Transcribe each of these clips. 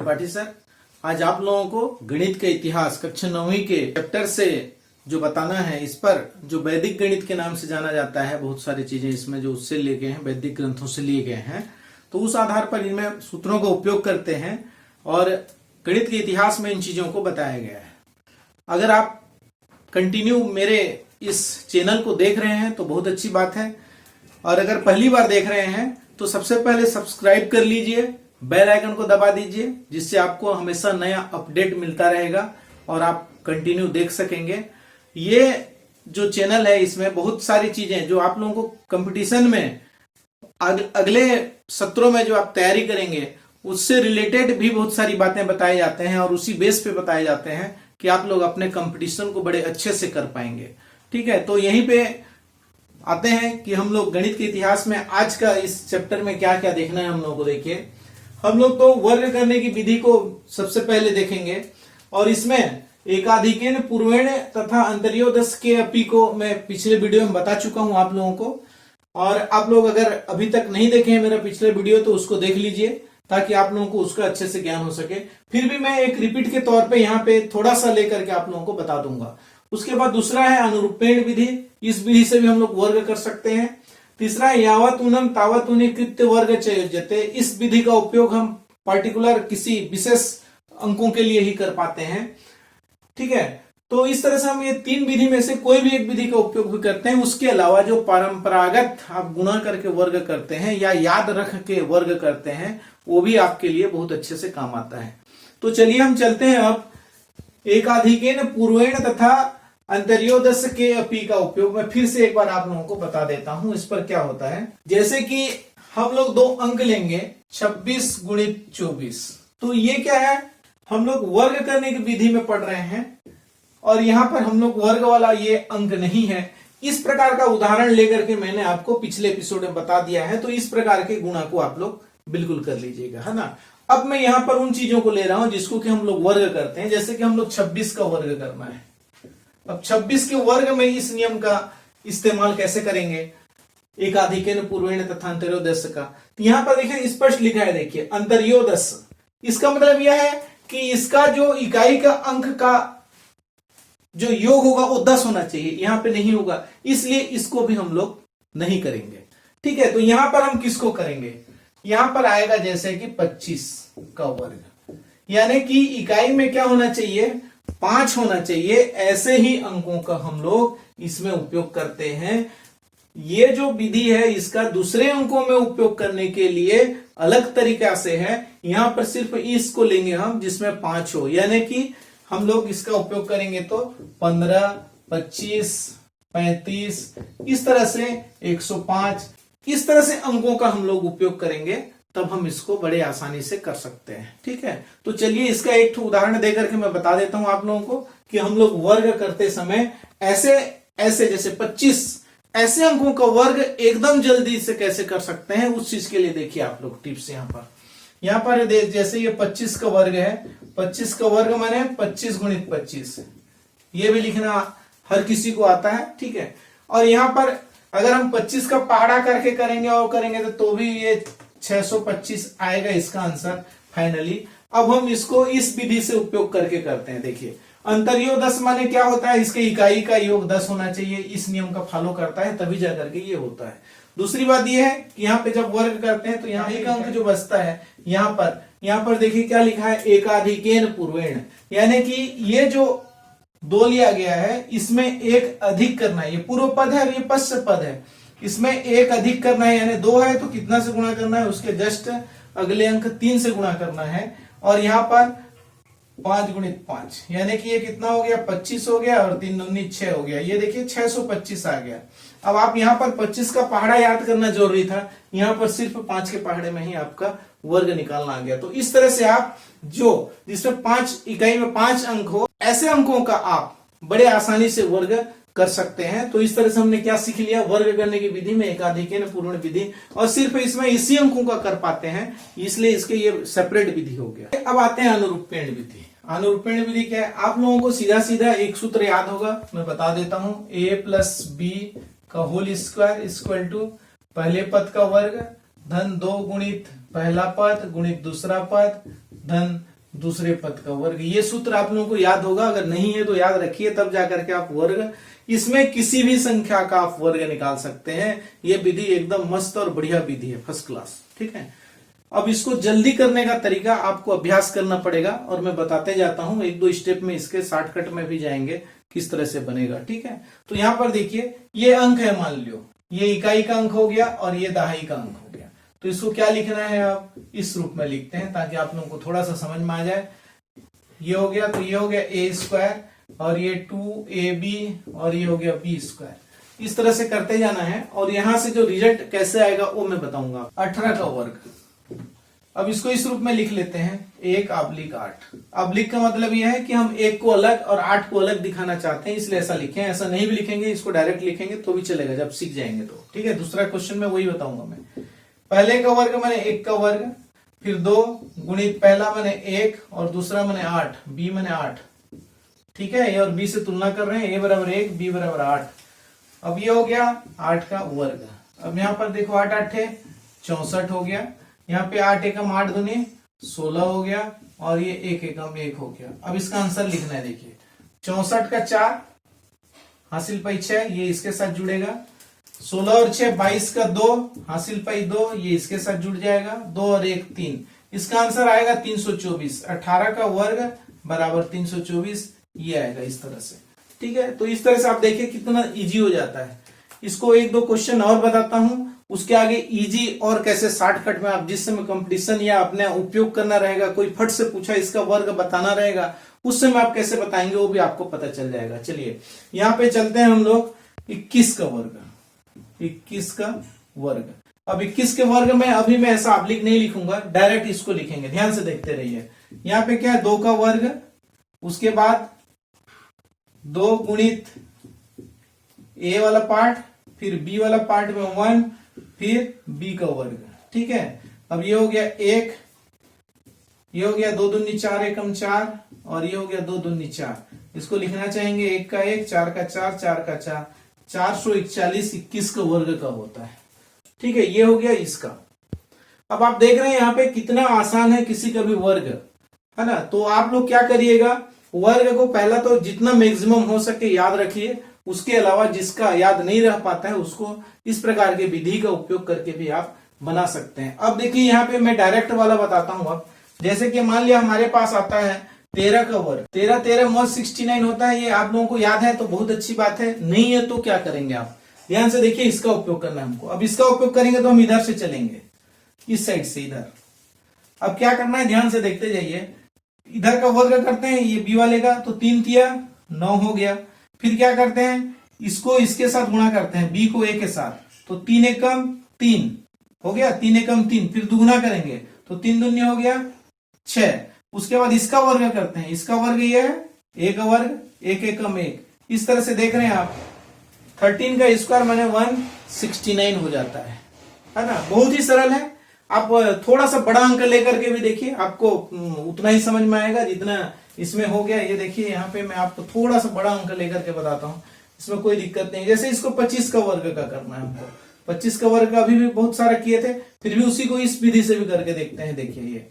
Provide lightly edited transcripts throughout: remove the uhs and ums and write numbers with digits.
Tripathi sir. आज आप लोगों को गणित के इतिहास कक्षा 9वीं के चैप्टर से जो बताना है, इस पर जो वैदिक गणित के नाम से जाना जाता है, बहुत सारी चीजें इसमें जो उससे लिए गए हैं, वैदिक ग्रंथों से लिए गए हैं, तो उस आधार पर इनमें सूत्रों का उपयोग करते हैं और गणित के इतिहास में इन चीजों को बताया गया है। अगर आप कंटिन्यू मेरे इस चैनल को देख रहे हैं तो बहुत अच्छी बात है, और अगर पहली बार देख रहे हैं तो सबसे पहले सब्सक्राइब कर लीजिए, बेल आइकन को दबा दीजिए, जिससे आपको हमेशा नया अपडेट मिलता रहेगा और आप कंटिन्यू देख सकेंगे। ये जो चैनल है इसमें बहुत सारी चीजें जो आप लोगों को कंपटीशन में अगले सत्रों में जो आप तैयारी करेंगे उससे रिलेटेड भी बहुत सारी बातें बताए जाते हैं और उसी बेस पे बताए जाते हैं कि आप लोग अपने कंपटीशन को बड़े अच्छे से कर पाएंगे। ठीक है, तो यहीं पे आते हैं कि हम लोग गणित के इतिहास में आज का इस चैप्टर में क्या क्या देखना है हम लोगों को। देखिए, हम लोग तो वर्ग करने की विधि को सबसे पहले देखेंगे और इसमें एकाधिकेन पूर्वेण तथा अंतर्योदश के अपी को मैं पिछले वीडियो में बता चुका हूं आप लोगों को, और आप लोग अगर अभी तक नहीं देखे हैं मेरा पिछले वीडियो तो उसको देख लीजिए ताकि आप लोगों को उसका अच्छे से ज्ञान हो सके। फिर भी मैं एक रिपीट के तौर पे यहाँ पे थोड़ा सा लेकर के आप लोगों को बता दूंगा। उसके बाद दूसरा है अनुरूपेण विधि, इस विधि से भी हम लोग वर्ग कर सकते हैं। तीसरा है यावत ऊनम तावत ऊनि कृत्य वर्ग चयोज्यते, इस विधि का उपयोग हम पर्टिकुलर किसी विशेष अंकों के लिए ही कर पाते हैं। ठीक है, तो इस तरह से हम ये तीन विधि में से कोई भी एक विधि का उपयोग भी करते हैं। उसके अलावा जो परंपरागत आप गुणा करके वर्ग करते हैं या याद रख के वर्ग करते हैं, वो भी आपके लिए बहुत अच्छे से काम आता है। तो चलिए हम चलते हैं अब एकाधिकेन पूर्वेण तथा अंतर्योदश के अपी का उपयोग मैं फिर से एक बार आप लोगों को बता देता हूं। इस पर क्या होता है, जैसे कि हम लोग दो अंक लेंगे 26 गुणित 24, तो ये क्या है, हम लोग वर्ग करने की विधि में पढ़ रहे हैं और यहां पर हम लोग वर्ग वाला ये अंक नहीं है। इस प्रकार का उदाहरण लेकर के मैंने आपको पिछले एपिसोड में बता दिया है, तो इस प्रकार के गुणा को आप लोग बिल्कुल कर लीजिएगा, है ना। अब मैं यहां पर उन चीजों को ले रहा हूं जिसको कि हम लोग वर्ग करते हैं, जैसे कि हम लोग 26 का वर्ग करना है। अब 26 के वर्ग में इस नियम का इस्तेमाल कैसे करेंगे, एकाधिकेन पूर्वेण तथा अंतर्योदश का। तो यहां पर देखिए स्पष्ट लिखा है, देखिए अंतर्योदश, इसका मतलब यह है कि इसका जो इकाई का अंक का जो योग होगा वो 10 होना चाहिए, यहां पे नहीं होगा, इसलिए इसको भी हम लोग नहीं करेंगे। ठीक है, तो यहां पर हम किसको करेंगे, यहां पर आएगा जैसे कि 25 का वर्ग, यानी कि इकाई में क्या होना चाहिए, 5 होना चाहिए। ऐसे ही अंकों का हम लोग इसमें उपयोग करते हैं। ये जो विधि है इसका दूसरे अंकों में उपयोग करने के लिए अलग तरीका से है। यहां पर सिर्फ इसको लेंगे हम जिसमें 5 हो, यानी कि हम लोग इसका उपयोग करेंगे तो 15, 25, 35, इस तरह से 105, इस तरह से अंकों का हम लोग उपयोग करेंगे, तब हम इसको बड़े आसानी से कर सकते हैं। ठीक है, तो चलिए इसका एक उदाहरण देकर के मैं बता देता हूं आप लोगों को कि हम लोग वर्ग करते समय ऐसे जैसे 25 ऐसे अंकों का वर्ग एकदम जल्दी से कैसे कर सकते हैं, उस चीज के लिए देखिए आप लोग टिप्स यहां पर जैसे ये 25 का वर्ग है, 25 का वर्ग माने 25 गुणित 25, ये भी लिखना हर किसी को आता है। ठीक है, और यहां पर अगर हम 25 का पहाड़ा करके करेंगे और करेंगे तो भी ये 625 आएगा इसका आंसर फाइनली। अब हम इसको इस विधि से उपयोग करके करते हैं। देखिए अंतर्योदश माने क्या होता है, इसके इकाई का योग 10 होना चाहिए, इस नियम का फॉलो करता है तभी जाकर के ये होता है। दूसरी बात ये है कि यहाँ पे जब वर्ग करते हैं तो यहाँ एक अंक जो बचता है, यहाँ पर देखिए क्या लिखा है, एकाधिकेन पूर्वेण, यानी कि ये जो 2 लिया गया है इसमें एक अधिक करना है। ये पूर्व पद है और ये पश्च पद है, इसमें एक अधिक करना है, यानी 2 है तो कितना से गुणा करना है, उसके जस्ट अगले अंक 3 से गुणा करना है। और यहाँ पर 5 गुणित 5, यानी कि ये कितना हो गया, 25 हो गया, और 3 दूनी 6 हो गया, ये देखिए 625 आ गया। अब आप यहाँ पर 25 का पहाड़ा याद करना जरूरी था, यहाँ पर सिर्फ 5 के पहाड़े में ही आपका वर्ग निकालना आ गया। तो इस तरह से आप जो जिसमें 5 इकाई में 5 अंक हो, ऐसे अंकों का आप बड़े आसानी से वर्ग कर सकते हैं। तो इस तरह से हमने क्या सीख लिया, वर्ग करने की विधि में एकाधिकेन पूर्वेण विधि, और सिर्फ इसमें इसी अंकों का कर पाते हैं, इसलिए इसके ये सेपरेट विधि हो गया। अब आते हैं अनुरूपेण विधि। अनुरूपेण विधि क्या है, आप लोगों को सीधा सीधा एक सूत्र याद होगा, मैं बता देता हूं, a+b का होल स्क्वायर इक्वल टू पहले पद का वर्ग धन 2 गुणित पहला पद गुणित दूसरा पद धन दूसरे पद का वर्ग। ये सूत्र आप लोगों को याद होगा, अगर नहीं है तो याद रखिए, तब जाकर के आप वर्ग, इसमें किसी भी संख्या का आप वर्ग निकाल सकते हैं। ये विधि एकदम मस्त और बढ़िया विधि है, फर्स्ट क्लास। ठीक है, अब इसको जल्दी करने का तरीका आपको अभ्यास करना पड़ेगा और मैं बताते जाता हूं, एक दो स्टेप में इसके शॉर्टकट में भी जाएंगे किस तरह से बनेगा। ठीक है, तो यहां पर देखिए ये अंक है, मान लो ये इकाई का अंक हो गया और ये दहाई का अंक हो गया। तो इसको क्या लिखना है, आप इस रूप में लिखते हैं ताकि आप लोगों को थोड़ा सा समझ में आ जाए। ये हो गया, तो ये हो गया ए स्क्वायर और ये 2ab और ये हो गया बी स्क्वायर। इस तरह से करते जाना है और यहां से जो रिजल्ट कैसे आएगा वो मैं बताऊंगा। 18 का वर्ग, अब इसको इस रूप में लिख लेते हैं 1/8। अब्लिक का मतलब यह है कि हम 1 को अलग और 8 को अलग दिखाना चाहते हैं, इसलिए ऐसा लिखें। ऐसा नहीं भी लिखेंगे, इसको डायरेक्ट लिखेंगे तो भी चलेगा जब सीख जाएंगे तो। ठीक है, दूसरा क्वेश्चन में वही बताऊंगा मैं। पहले का वर्ग मैंने 1 का वर्ग, फिर 2 गुणित पहला मैंने 1 और दूसरा मैंने 8, बी मैंने 8। ठीक है, ए और बी से तुलना कर रहे हैं, ए बराबर 1 बी बराबर 8। अब ये हो गया 8 का वर्ग। अब यहां पर देखो 8 8 64 हो गया, यहाँ पे 8 एकम 8 दूनी 16 हो गया और ये 1 एकम 1 हो गया। अब इसका आंसर लिखना है, देखिए 64 का 4 हासिल पाई 6, ये इसके साथ जुड़ेगा। 16 और 6 22 का 2 हासिल पाई 2, ये इसके साथ जुड़ जाएगा। 2 और 1 3, इसका आंसर आएगा 324। 18 का वर्ग बराबर 324, ये आएगा इस तरह से। ठीक है, तो इस तरह से आप देखिए कितना इजी हो जाता है। इसको एक दो क्वेश्चन और बताता हूं, उसके आगे इजी और कैसे शॉर्टकट में आप जिस समय कंपटीशन या अपने उपयोग करना रहेगा, कोई फट से पूछा इसका वर्ग बताना रहेगा, उस समय आप कैसे बताएंगे वो भी आपको पता चल जाएगा। चलिए यहां पे चलते हैं हम लोग 21 का वर्ग। 21 का वर्ग, अब 21 के वर्ग में अभी मैं ऐसा अब्लिक नहीं लिखूंगा, डायरेक्ट इसको लिखेंगे। ध्यान से देखते रहिए। यहाँ पे क्या है, 2 का वर्ग, उसके बाद 2 गुणित ए वाला पार्ट, फिर बी वाला पार्ट में 1, फिर बी का वर्ग। ठीक है, अब ये हो गया 1, ये हो गया 2 दूनी 4 एकम 4 और ये हो गया 2 दूनी 4। इसको लिखना चाहेंगे 1 का 1 4 का 4 4 का 4, 441 21 का वर्ग का होता है। ठीक है, ये हो गया इसका। अब आप देख रहे हैं यहाँ पे कितना आसान है किसी का भी वर्ग, है ना। तो आप लोग क्या करिएगा, वर्ग को पहला तो जितना मैक्सिमम हो सके याद रखिए, उसके अलावा जिसका याद नहीं रह पाता है उसको इस प्रकार के विधि का उपयोग करके भी आप बना सकते हैं। अब देखिए यहाँ पे मैं डायरेक्ट वाला बताता हूं। अब जैसे कि मान लिया हमारे पास आता है 13 का वर्ग, 13 13 मोड 69 होता है। ये आप लोगों को याद है तो बहुत अच्छी बात है, नहीं है तो क्या करेंगे आप ध्यान से देखिए, इसका उपयोग करना है हमको। अब इसका उपयोग करेंगे तो हम इधर से चलेंगे, इस साइड से इधर। अब क्या करना है, ध्यान से देखते जाइए। इधर का वर्ग करते हैं, ये बी वाले का, तो 3 तिया 9 हो गया। फिर क्या करते हैं, इसको इसके साथ गुणा करते हैं, बी को ए के साथ, तो 3 एकम 3 हो गया, 3 एकम 3। फिर दुगुना करेंगे तो 3 दूनी हो गया 6। उसके बाद इसका वर्ग करते हैं, इसका वर्ग ये है ए का वर्ग 1 एकम 1। इस तरह से देख रहे हैं आप, 13 का स्क्वायर माने 169 हो जाता है ना। बहुत ही सरल है। आप थोड़ा सा बड़ा अंक लेकर के भी देखिए, आपको उतना ही समझ में आएगा जितना इसमें हो गया। ये देखिए यहाँ पे मैं आपको थोड़ा सा बड़ा अंक लेकर के बताता हूँ, इसमें कोई दिक्कत नहीं। जैसे इसको 25 का वर्ग का करना है हमको, 25 का वर्ग का अभी भी बहुत सारा किए थे, फिर भी उसी को इस विधि से भी करके देखते हैं। देखिए ये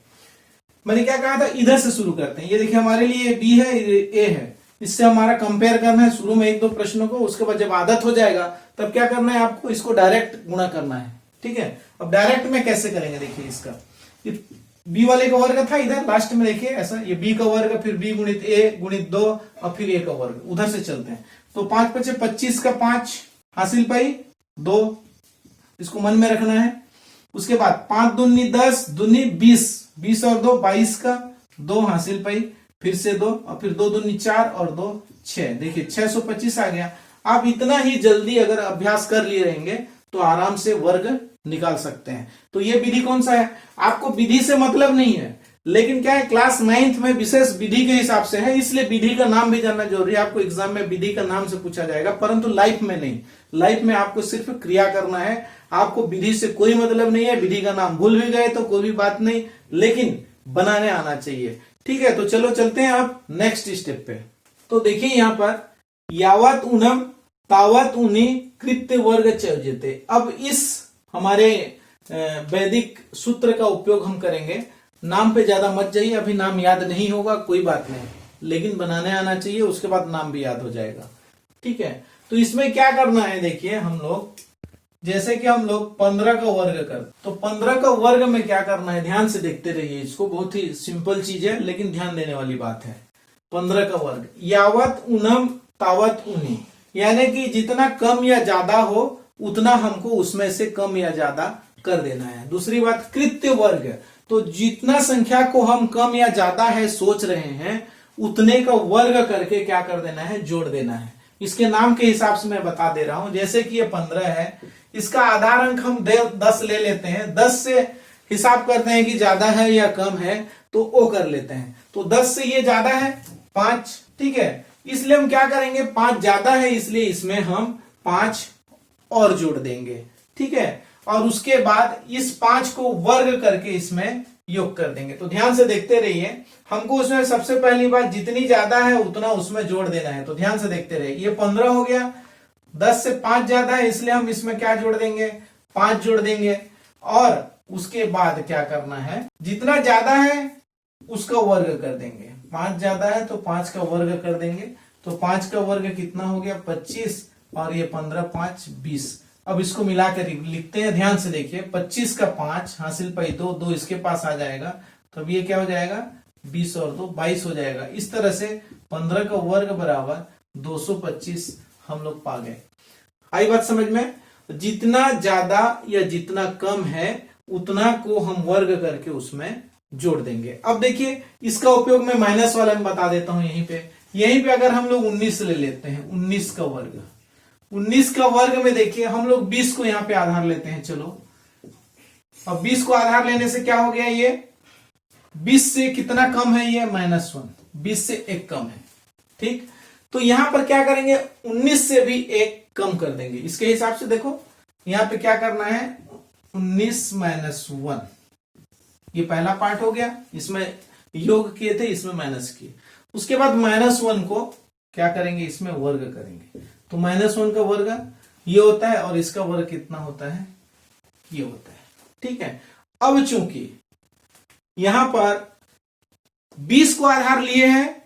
मैंने क्या कहा था, इधर से शुरू करते हैं। ये देखिए हमारे लिए बी है, ए है, इससे हमारा कंपेयर करना है शुरू में 1-2 प्रश्नों को। उसके बाद जब आदत हो जाएगा तब क्या करना है, आपको इसको डायरेक्ट गुणा करना है। ठीक है, अब डायरेक्ट में कैसे करेंगे, देखिए इसका बी वाले का वर्ग था इधर लास्ट में, देखिए ऐसा, ये बी का वर्ग, फिर बी गुणित ए गुणित 2 और फिर ए का वर्ग। उधर से चलते हैं तो 5 5 25 का 5 हासिल पाई 2, इसको मन में रखना है। उसके बाद 5 दूनी 10 दूनी 20, 20 और 2 22 का 2 हासिल पाई, फिर से 2 और फिर 2 दूनी 4 और 2 6। देखिए 625 आ गया। आप इतना ही जल्दी अगर अभ्यास कर लिए रहेंगे तो आराम से वर्ग निकाल सकते हैं। तो ये विधि कौन सा है, आपको विधि से मतलब नहीं है, लेकिन क्या है क्लास 9th में विशेष विधि के हिसाब से है, इसलिए विधि का नाम भी जानना जरूरी है। आपको एग्जाम में विधि का नाम से पूछा जाएगा, परंतु लाइफ में नहीं। लाइफ में आपको सिर्फ क्रिया करना है, आपको विधि से कोई मतलब नहीं है। विधि का नाम भूल भी गए तो कोई भी बात नहीं, लेकिन बनाने आना चाहिए। ठीक है, तो चलो चलते हैं आप नेक्स्ट स्टेप पे। तो देखिए यहाँ पर यावत ऊनम तावत ऊनी कृत्य वर्ग चर्यते। अब इस हमारे वैदिक सूत्र का उपयोग हम करेंगे नाम पे ज्यादा मत जाइए, अभी नाम याद नहीं होगा कोई बात नहीं, लेकिन बनाने आना चाहिए, उसके बाद नाम भी याद हो जाएगा। ठीक है, तो इसमें क्या करना है, देखिए हम लोग जैसे कि हम लोग 15 का वर्ग कर, तो 15 का वर्ग में क्या करना है, ध्यान से देखते रहिए इसको, बहुत ही सिंपल चीज है लेकिन ध्यान देने वाली बात है। 15 का वर्ग, यावत ऊनम तावत ऊनी, यानी कि जितना कम या ज्यादा हो उतना हमको उसमें से कम या ज्यादा कर देना है। दूसरी बात, कृत्य वर्ग, तो जितना संख्या को हम कम या ज्यादा है सोच रहे हैं उतने का वर्ग करके क्या कर देना है, जोड़ देना है। इसके नाम के हिसाब से मैं बता दे रहा हूं, जैसे कि ये 15 है, इसका आधार अंक हम 10 ले लेते हैं, 10 से हिसाब करते हैं कि ज्यादा है या कम है तो ओ कर लेते हैं, तो 10 से ये ज्यादा है 5, ठीक है, इसलिए हम क्या करेंगे, 5 ज्यादा है इसलिए इसमें हम 5 और जोड़ देंगे। ठीक है, और उसके बाद इस 5 को वर्ग करके इसमें योग कर देंगे। तो ध्यान से देखते रहिए, हमको उसमें सबसे पहली बात जितनी ज्यादा है उतना उसमें जोड़ देना है, तो ध्यान से देखते रहिए। ये 15 हो गया, 10 से 5 ज्यादा है इसलिए हम इसमें क्या जोड़ देंगे, 5 जोड़ देंगे, और उसके बाद क्या करना है, जितना ज्यादा है उसका वर्ग कर देंगे। 5 ज्यादा है तो 5 का वर्ग कर देंगे, तो 5 का वर्ग कितना हो गया, 25, और ये 15 5 20। अब इसको मिलाकर लिखते हैं, ध्यान से देखिए, 25 का 5 हासिल पाई 2, 2 इसके पास आ जाएगा, तो अब ये क्या हो जाएगा, 20 और 2 22 हो जाएगा। इस तरह से 15 का वर्ग बराबर 225 हम लोग पा गए। आई बात समझ में? जितना ज्यादा या जितना कम है उतना को हम वर्ग करके उसमें जोड़ देंगे। अब देखिए इसका उपयोग मैं माइनस वाला में बता देता हूं। यहीं पे अगर हम लोग 19 ले लेते हैं, 19 का वर्ग, 19 का वर्ग में देखिए हम लोग 20 को यहां पे आधार लेते हैं। चलो, अब 20 को आधार लेने से क्या हो गया, ये 20 से कितना कम है, ये -1, 20 से 1 कम है। ठीक, तो यहां पर क्या करेंगे, 19 से भी 1 कम कर देंगे। इसके हिसाब से देखो यहां पे क्या करना है, 19 - 1, ये पहला पार्ट हो गया, इसमें योग किए थे, इसमें माइनस किए। उसके बाद -1 को क्या करेंगे, इसमें वर्ग करेंगे, तो -1 का वर्ग ये होता है और इसका वर्ग कितना होता है, ये होता है। ठीक है, अब चूंकि यहां पर 20 को आधार लिए हैं,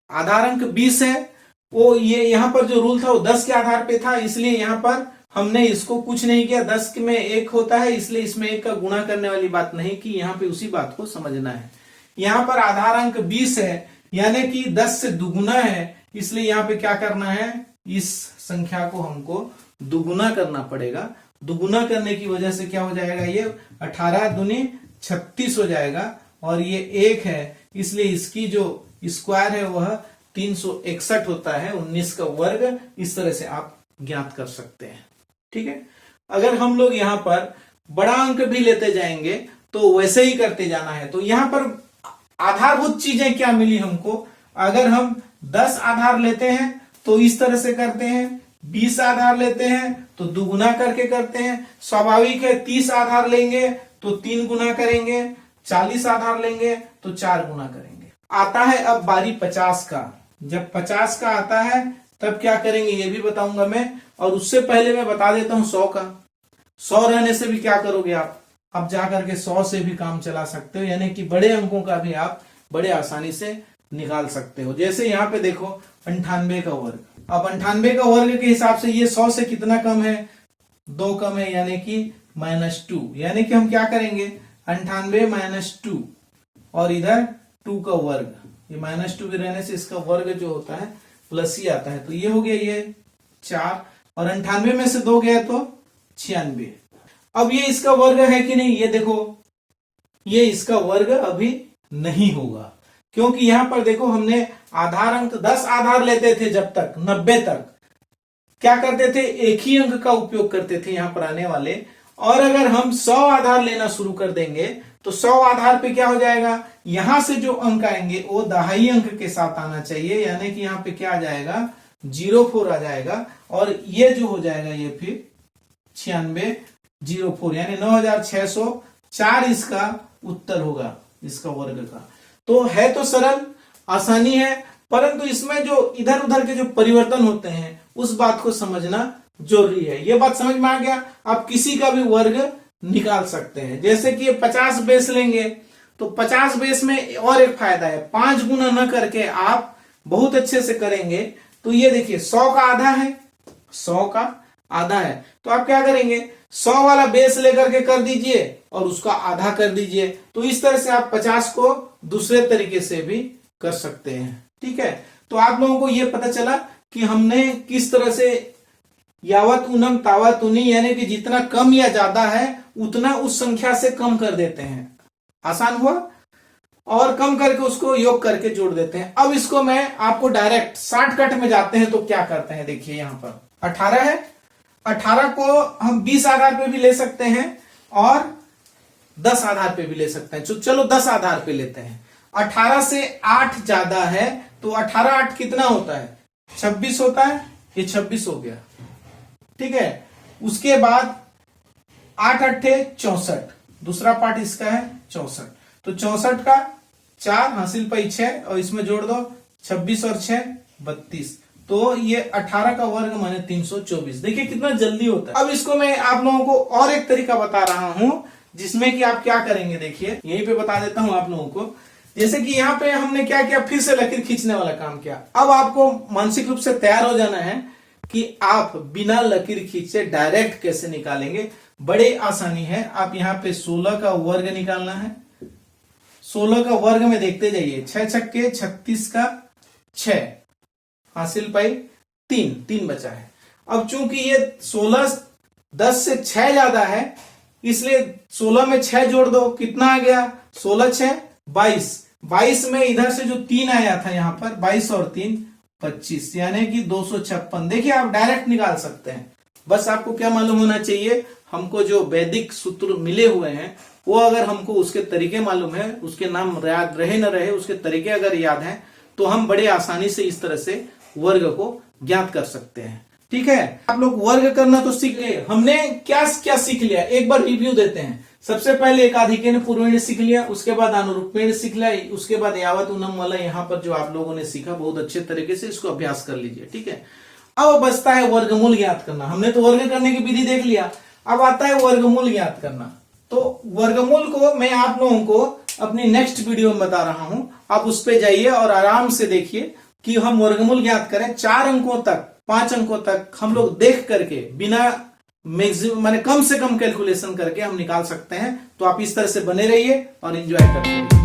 आधार अंक 20 है, वो ये यहां पर जो रूल था वो 10 के आधार पे था, इसलिए यहां पर हमने इसको कुछ नहीं किया। 10 में 1 होता है इसलिए इसमें 1 का गुणा करने वाली बात नहीं की, यहां पे उसी बात को समझना है। यहां पर आधार अंक 20 है यानी कि 10 से दुगुना है, इसलिए यहां पे क्या करना है, इस संख्या को हमको दुगुना करना पड़ेगा। दुगुना करने की वजह से क्या हो जाएगा, ये 18 दूनी 36 हो जाएगा, और ये 1 है इसलिए इसकी जो स्क्वायर है वह 361 होता है। 19 का वर्ग इस तरह से आप ज्ञात कर सकते हैं। ठीक है, अगर हम लोग यहां पर बड़ा अंक भी लेते जाएंगे तो वैसे ही करते जाना है। तो यहां पर आधारभूत चीजें क्या मिली हमको, अगर हम 10 आधार लेते हैं तो इस तरह से करते हैं, 20 आधार लेते हैं तो दुगुना करके करते हैं, स्वाभाविक है 30 आधार लेंगे तो 3 गुना करेंगे, 40 आधार लेंगे तो 4 गुना करेंगे। आता है अब बारी 50 का। जब 50 का आता है तब क्या करेंगे ये भी बताऊंगा मैं, और उससे पहले मैं बता देता हूं 100 का। 100 रहने से भी क्या करोगे आप, अब जाकर के 100 से भी काम चला सकते हो, यानी कि बड़े अंकों का भी आप बड़े आसानी से निकाल सकते हो। जैसे यहाँ पे देखो 98 का वर्ग, अब 98 का वर्ग के हिसाब से ये 100 से कितना कम है, 2 कम है, यानी कि -2, यानी कि हम क्या करेंगे 98 - 2, और इधर 2 का वर्ग, ये -2 भी रहने से इसका वर्ग जो होता है प्लस ही आता है, तो ये हो गया ये 4, और 98 में से 2 गया तो 96। अब ये इसका वर्ग है कि नहीं, ये देखो ये इसका वर्ग अभी नहीं होगा, क्योंकि यहां पर देखो हमने आधार अंक 10 आधार लेते थे जब तक 90 तक क्या करते थे, एक ही अंक का उपयोग करते थे यहां पर आने वाले, और अगर हम 100 आधार लेना शुरू कर देंगे तो 100 आधार पे क्या हो जाएगा, यहां से जो अंक आएंगे वो दहाई अंक के साथ आना चाहिए, यानी कि यहां पे क्या आ जाएगा 04 आ जाएगा, और ये जो हो जाएगा ये फिर 9604, यानी 9604 इसका उत्तर होगा इसका वर्ग का। तो है तो सरल, आसानी है, परंतु इसमें जो इधर उधर के जो परिवर्तन होते हैं उस बात को समझना जरूरी है। ये बात समझ में आ गया, आप किसी का भी वर्ग निकाल सकते हैं। जैसे कि 50 बेस लेंगे तो 50 बेस में और एक फायदा है, 5 गुना न करके आप बहुत अच्छे से करेंगे तो ये देखिए 100 का आधा है, 100 का आधा है, तो आप क्या करेंगे 100 वाला बेस लेकर के कर दीजिए और उसका आधा कर दीजिए। तो इस तरह से आप 50 को दूसरे तरीके से भी कर सकते हैं। ठीक है, तो आप लोगों को ये पता चला कि हमने किस तरह से यावत ऊनम तावत ऊनी, यानी कि जितना कम या ज्यादा है उतना उस संख्या से कम कर देते हैं। आसान हुआ, और कम करके उसको योग करके जोड़ देते हैं। अब इसको मैं आपको डायरेक्ट शॉर्टकट में जाते हैं तो क्या करते हैं, देखिए यहां पर 18 है, 18 को हम 20 आधार पे भी ले सकते हैं और 10 आधार पे भी ले सकते हैं। चलो 10 आधार पे लेते हैं। 18 से 8 ज्यादा है तो 18 8 कितना होता है, 26 होता है, ये 26 हो गया। ठीक है, उसके बाद 8 अट्ठे 64, दूसरा पार्ट इसका है 64, तो 64 का 4 हासिल पाई 6 और इसमें जोड़ दो 26 और 6 32, तो ये 18 का वर्ग माने 324। देखिए कितना जल्दी होता है। अब इसको मैं आप लोगों को और एक तरीका बता रहा हूं जिसमें कि आप क्या करेंगे, देखिए यहीं पे बता देता हूं आप लोगों को। जैसे कि यहाँ पे हमने क्या किया, फिर से लकीर खींचने वाला काम किया। अब आपको मानसिक रूप से तैयार हो जाना है कि आप बिना लकीर खींचे डायरेक्ट कैसे निकालेंगे। बड़े आसानी है, आप यहाँ पे 16 का वर्ग निकालना है। 16 का वर्ग में देखते जाइए, 6 छक्के 36 का 6 हासिल पाई 3 बचा है। अब चूंकि ये 16 10 से 6 ज्यादा है इसलिए 16 में 6 जोड़ दो, कितना आ गया 16 6 22, 22 में इधर से जो 3 आया था यहां पर 22 और 3 25, यानी कि 256। देखिए आप डायरेक्ट निकाल सकते हैं। बस आपको क्या मालूम होना चाहिए, हमको जो वैदिक सूत्र मिले हुए हैं वो अगर हमको उसके तरीके मालूम है, उसके नाम याद रहे न रहे, उसके तरीके अगर याद हैं तो हम बड़े आसानी से इस तरह से वर्ग को ज्ञात कर सकते हैं। ठीक है, आप लोग वर्ग करना तो सीख गए। हमने क्या क्या सीख लिया, एक बार रिव्यू देते हैं। सबसे पहले एकाधिकरण पूर्वण सीख लिया, उसके बाद अनुरूपेण सीख लिया, उसके बाद यावत ऊनम वाला यहाँ पर जो आप लोगों ने सीखा बहुत अच्छे तरीके से इसको अभ्यास कर लीजिए। ठीक है, अब बचता है वर्गमूल ज्ञात करना। हमने तो वर्ग करने की विधि देख लिया, अब आता है वर्गमूल ज्ञात करना। तो वर्गमूल को मैं आप लोगों को अपनी नेक्स्ट वीडियो में बता रहा हूं, आप उस पर जाइए और आराम से देखिए कि हम वर्गमूल ज्ञात करें। 4 अंकों तक 5 अंकों तक हम लोग देख करके बिना मैक्सिमम माने कम से कम कैलकुलेशन करके हम निकाल सकते हैं। तो आप इस तरह से बने रहिए और एंजॉय करते रहिए।